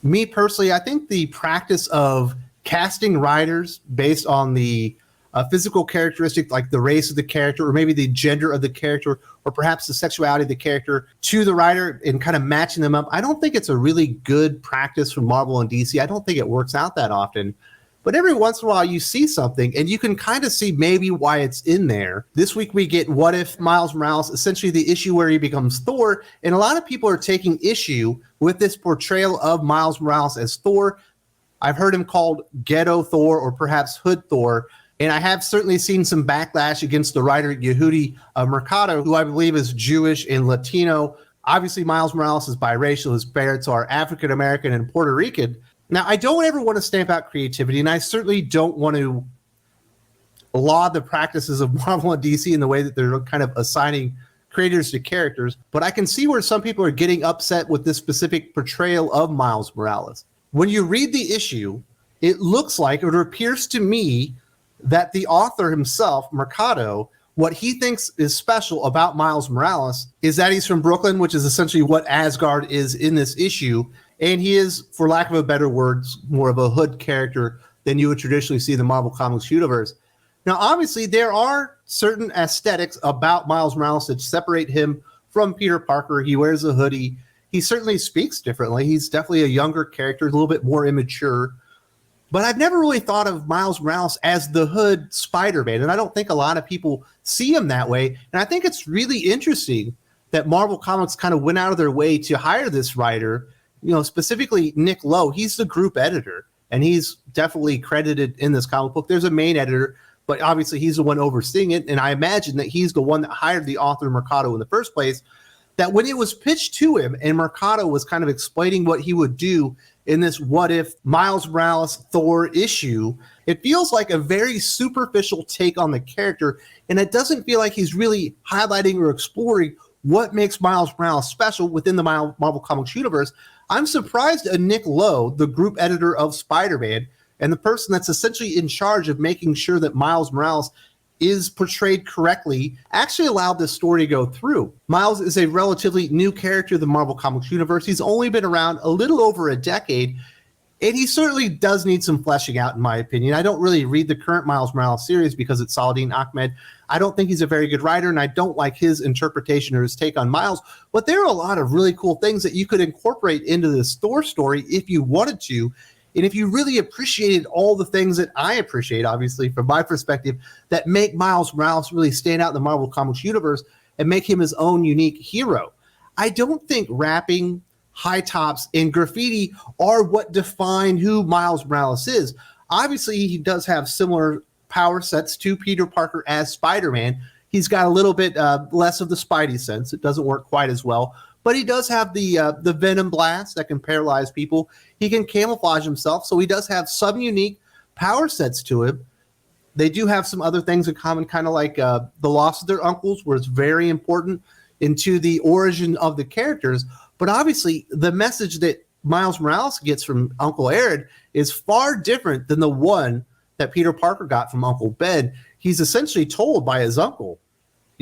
Me personally, I think the practice of casting writers based on the physical characteristic, like the race of the character, or maybe the gender of the character, or perhaps the sexuality of the character to the writer and kind of matching them up. I don't think it's a really good practice from Marvel and DC. I don't think it works out that often. But every once in a while you see something and you can kind of see maybe why it's in there. This week we get What If Miles Morales, essentially the issue where he becomes Thor. And a lot of people are taking issue with this portrayal of Miles Morales as Thor. I've heard him called Ghetto Thor or perhaps Hood Thor. And I have certainly seen some backlash against the writer Yehudi Mercado, who I believe is Jewish and Latino. Obviously, Miles Morales is biracial. His parents are African-American and Puerto Rican. Now, I don't ever want to stamp out creativity, and I certainly don't want to laud the practices of Marvel and DC in the way that they're kind of assigning creators to characters, but I can see where some people are getting upset with this specific portrayal of Miles Morales. When you read the issue, it looks like, or it appears to me, that the author himself, Mercado, what he thinks is special about Miles Morales is that he's from Brooklyn, which is essentially what Asgard is in this issue. And he is, for lack of a better word, more of a hood character than you would traditionally see in the Marvel Comics universe. Now, obviously, there are certain aesthetics about Miles Morales that separate him from Peter Parker. He wears a hoodie. He certainly speaks differently. He's definitely a younger character, a little bit more immature. But I've never really thought of Miles Morales as the hood Spider-Man, and I don't think a lot of people see him that way. And I think it's really interesting that Marvel Comics kind of went out of their way to hire this writer, specifically Nick Lowe. He's the group editor, and he's definitely credited in this comic book. There's a main editor, but obviously he's the one overseeing it, and I imagine that he's the one that hired the author Mercado in the first place, that when it was pitched to him and Mercado was kind of explaining what he would do in this What If Miles Morales Thor issue, it feels like a very superficial take on the character, and it doesn't feel like he's really highlighting or exploring what makes Miles Morales special within the Marvel Comics universe. I'm surprised that Nick Lowe, the group editor of Spider-Man, and the person that's essentially in charge of making sure that Miles Morales is portrayed correctly, actually allowed this story to go through. Miles is a relatively new character in the Marvel Comics universe. He's only been around a little over a decade, and he certainly does need some fleshing out, in my opinion. I don't really read the current Miles Morales series because it's Saladin Ahmed. I don't think he's a very good writer, and I don't like his interpretation or his take on Miles, but there are a lot of really cool things that you could incorporate into this Thor story if you wanted to. And if you really appreciated all the things that I appreciate, obviously, from my perspective, that make Miles Morales really stand out in the Marvel Comics universe and make him his own unique hero. I don't think rapping, high tops, and graffiti are what define who Miles Morales is. Obviously, he does have similar power sets to Peter Parker as Spider-Man. He's got a little bit less of the Spidey sense. It doesn't work quite as well. But he does have the Venom Blast that can paralyze people. He can camouflage himself, so he does have some unique power sets to him. They do have some other things in common, kind of like the loss of their uncles, where it's very important into the origin of the characters. But obviously, the message that Miles Morales gets from Uncle Aaron is far different than the one that Peter Parker got from Uncle Ben. He's essentially told by his uncle,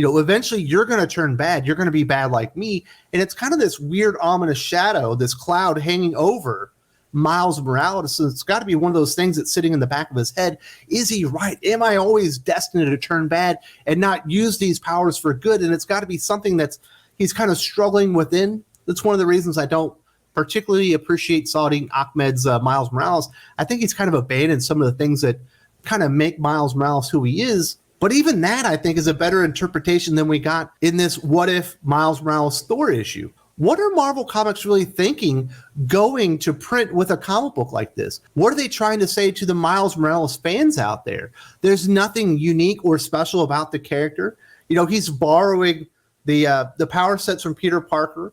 eventually you're going to turn bad. You're going to be bad like me. And it's kind of this weird, ominous shadow, this cloud hanging over Miles Morales. So it's got to be one of those things that's sitting in the back of his head. Is he right? Am I always destined to turn bad and not use these powers for good? And it's got to be something that's he's kind of struggling within. That's one of the reasons I don't particularly appreciate Saladin Ahmed's Miles Morales. I think he's kind of abandoned some of the things that kind of make Miles Morales who he is. But even that, I think, is a better interpretation than we got in this What If Miles Morales Thor issue. What are Marvel Comics really thinking going to print with a comic book like this? What are they trying to say to the Miles Morales fans out there? There's nothing unique or special about the character. He's borrowing the power sets from Peter Parker,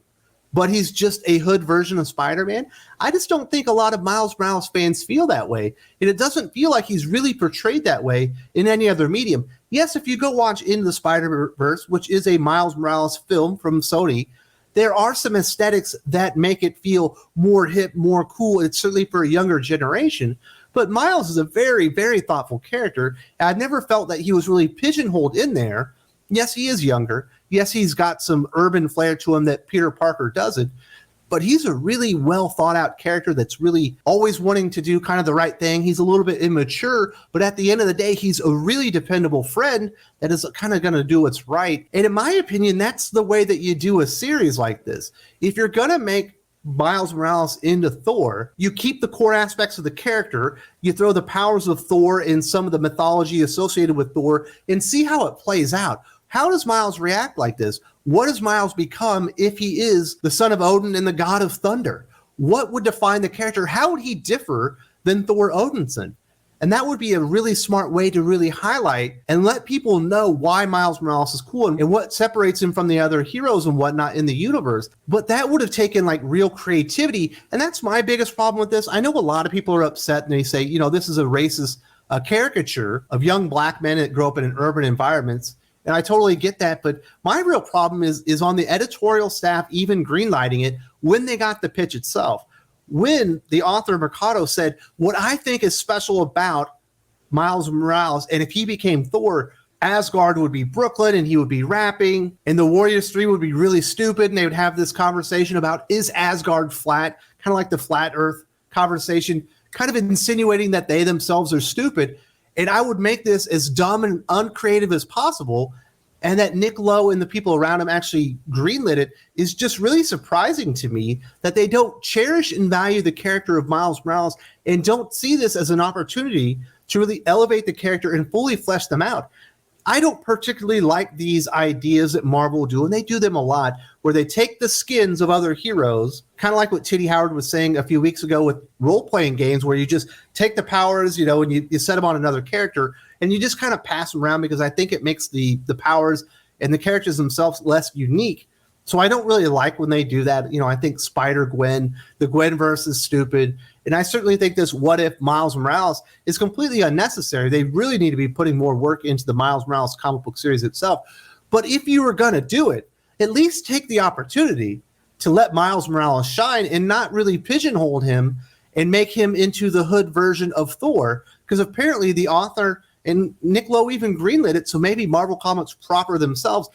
but he's just a hood version of Spider-Man. I just don't think a lot of Miles Morales fans feel that way. And it doesn't feel like he's really portrayed that way in any other medium. Yes, if you go watch Into the Spider-Verse, which is a Miles Morales film from Sony, there are some aesthetics that make it feel more hip, more cool. It's certainly for a younger generation. But Miles is a very, very thoughtful character. I've never felt that he was really pigeonholed in there. Yes, he is younger. Yes, he's got some urban flair to him that Peter Parker doesn't. but he's a really well thought out character that's really always wanting to do kind of the right thing. He's a little bit immature, but at the end of the day, he's a really dependable friend that is kind of going to do what's right. And in my opinion, that's the way that you do a series like this. If you're going to make Miles Morales into Thor, you keep the core aspects of the character, you throw the powers of Thor and some of the mythology associated with Thor, and see how it plays out. How does Miles react like this? What does Miles become if he is the son of Odin and the god of thunder? What would define the character? How would he differ than Thor Odinson? And that would be a really smart way to really highlight and let people know why Miles Morales is cool and what separates him from the other heroes and whatnot in the universe. But that would have taken like real creativity. And that's my biggest problem with this. I know a lot of people are upset and they say, you know, this is a racist caricature of young black men that grow up in urban environments. And I totally get that. But my real problem is on the editorial staff even greenlighting it when they got the pitch itself. When the author Mercado said, what I think is special about Miles Morales, and if he became Thor, Asgard would be Brooklyn and he would be rapping and the Warriors 3 would be really stupid and they would have this conversation about, is Asgard flat? Kind of like the flat earth conversation, kind of insinuating that they themselves are stupid. And I would make this as dumb and uncreative as possible. And that Nick Lowe and the people around him actually greenlit it is just really surprising to me that they don't cherish and value the character of Miles Morales and don't see this as an opportunity to really elevate the character and fully flesh them out. I don't particularly like these ideas that Marvel do, and they do them a lot, where they take the skins of other heroes, kind of like what Titty Howard was saying a few weeks ago with role-playing games, where you just take the powers, you know, and you set them on another character, and you just kind of pass them around because I think it makes the powers and the characters themselves less unique. So I don't really like when they do that. You know, I think Spider-Gwen, the Gwenverse is stupid. And I certainly think this What If Miles Morales is completely unnecessary. They really need to be putting more work into the Miles Morales comic book series itself. But if you were going to do it, at least take the opportunity to let Miles Morales shine and not really pigeonhole him and make him into the hood version of Thor. Because apparently the author and Nick Lowe even greenlit it, so maybe Marvel Comics proper themselves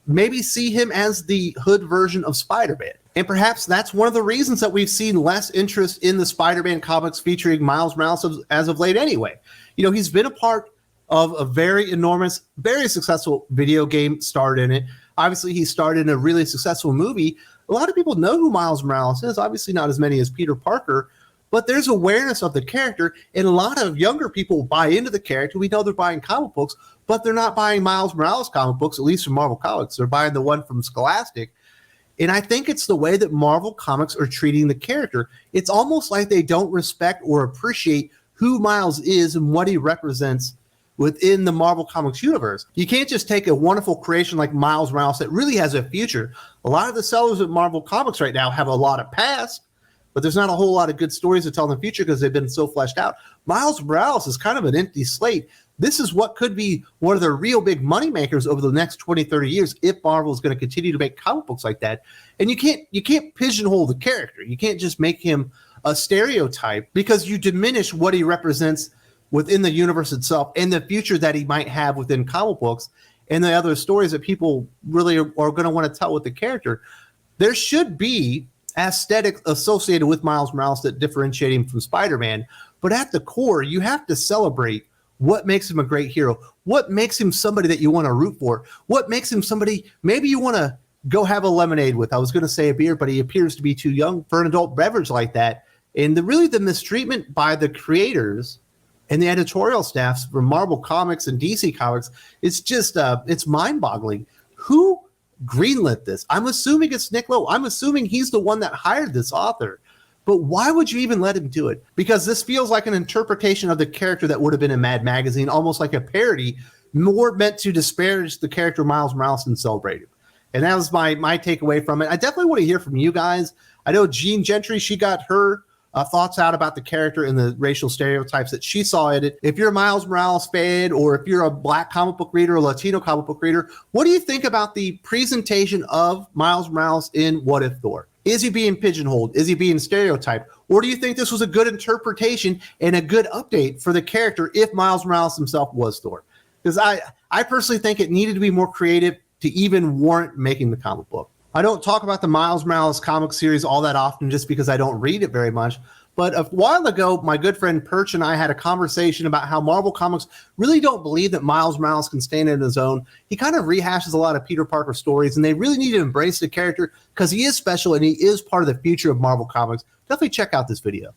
maybe see him as the hood version of Spider-Man. And perhaps that's one of the reasons that we've seen less interest in the Spider-Man comics featuring Miles Morales as of late anyway. You know, he's been a part of a very enormous, very successful video game, starred in it. Obviously, he starred in a really successful movie. A lot of people know who Miles Morales is, obviously not as many as Peter Parker, but there's awareness of the character, and a lot of younger people buy into the character. We know they're buying comic books, but they're not buying Miles Morales comic books, at least from Marvel Comics. They're buying the one from Scholastic. And I think it's the way that Marvel Comics are treating the character. It's almost like they don't respect or appreciate who Miles is and what he represents within the Marvel Comics universe. You can't just take a wonderful creation like Miles Morales that really has a future. A lot of the sellers of Marvel Comics right now have a lot of past, but there's not a whole lot of good stories to tell in the future because they've been so fleshed out. Miles Morales is kind of an empty slate. This is what could be one of the real big money makers over the next 20, 30 years if Marvel is going to continue to make comic books like that. And you can't pigeonhole the character. You can't just make him a stereotype because you diminish what he represents within the universe itself and the future that he might have within comic books and the other stories that people really are going to want to tell with the character. There should be aesthetic associated with Miles Morales that differentiate him from Spider-Man, but at the core, you have to celebrate what makes him a great hero, what makes him somebody that you want to root for, what makes him somebody maybe you want to go have a lemonade with. I was going to say a beer, but he appears to be too young for an adult beverage like that. And the mistreatment by the creators and the editorial staffs from Marvel Comics and DC Comics, it's just it's mind-boggling. Who greenlit this? I'm assuming it's Nick Lowe. I'm assuming he's the one that hired this author. But why would you even let him do it? Because this feels like an interpretation of the character that would have been in Mad Magazine, almost like a parody, more meant to disparage the character Miles Morales and celebrate him. And that was my takeaway from it. I definitely want to hear from you guys. I know Jean Gentry, she got her thoughts out about the character and the racial stereotypes that she saw in it. If you're a Miles Morales fan, or if you're a Black comic book reader, or Latino comic book reader, what do you think about the presentation of Miles Morales in What If Thor? Is he being pigeonholed? Is he being stereotyped? Or do you think this was a good interpretation and a good update for the character if Miles Morales himself was Thor? Because I personally think it needed to be more creative to even warrant making the comic book. I don't talk about the Miles Morales comic series all that often just because I don't read it very much. But a while ago, my good friend Perch and I had a conversation about how Marvel Comics really don't believe that Miles Morales can stand on his own. He kind of rehashes a lot of Peter Parker stories, and they really need to embrace the character because he is special and he is part of the future of Marvel Comics. Definitely check out this video.